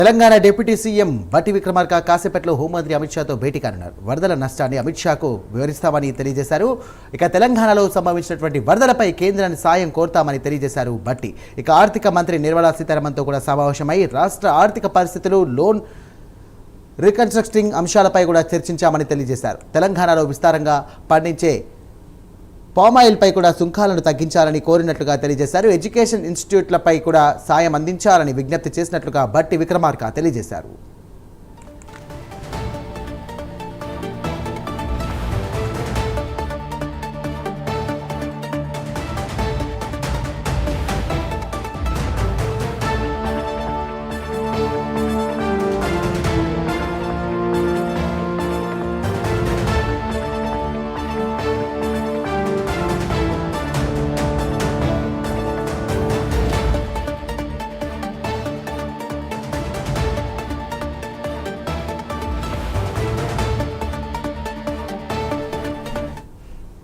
Telangana deputy CM బట్టి విక్రమార్క కాసేపట్లో హోంమంత్రి అమిత్ షాతో భేటీ కానున్నారు. వరదల నష్టాన్ని అమిత్ షాకు వివరిస్తామని తెలియజేశారు. ఇక తెలంగాణలో సంభవించినటువంటి వరదలపై కేంద్రాన్ని సాయం కోరుతామని తెలియజేశారు బట్టి. ఇక ఆర్థిక మంత్రి నిర్మలా సీతారామన్తో కూడా సమావేశమై రాష్ట్ర ఆర్థిక పరిస్థితులు, లోన్ రీకన్స్ట్రక్టింగ్ అంశాలపై కూడా చర్చించామని తెలియజేశారు. తెలంగాణలో విస్తారంగా పండించే పామాయిల్పై కూడా సుంకాలను తగ్గించాలని కోరినట్లుగా తెలియజేశారు. ఎడ్యుకేషన్ ఇన్స్టిట్యూట్లపై కూడా సాయం అందించాలని విజ్ఞప్తి చేసినట్లుగా బట్టి విక్రమార్క తెలియజేశారు.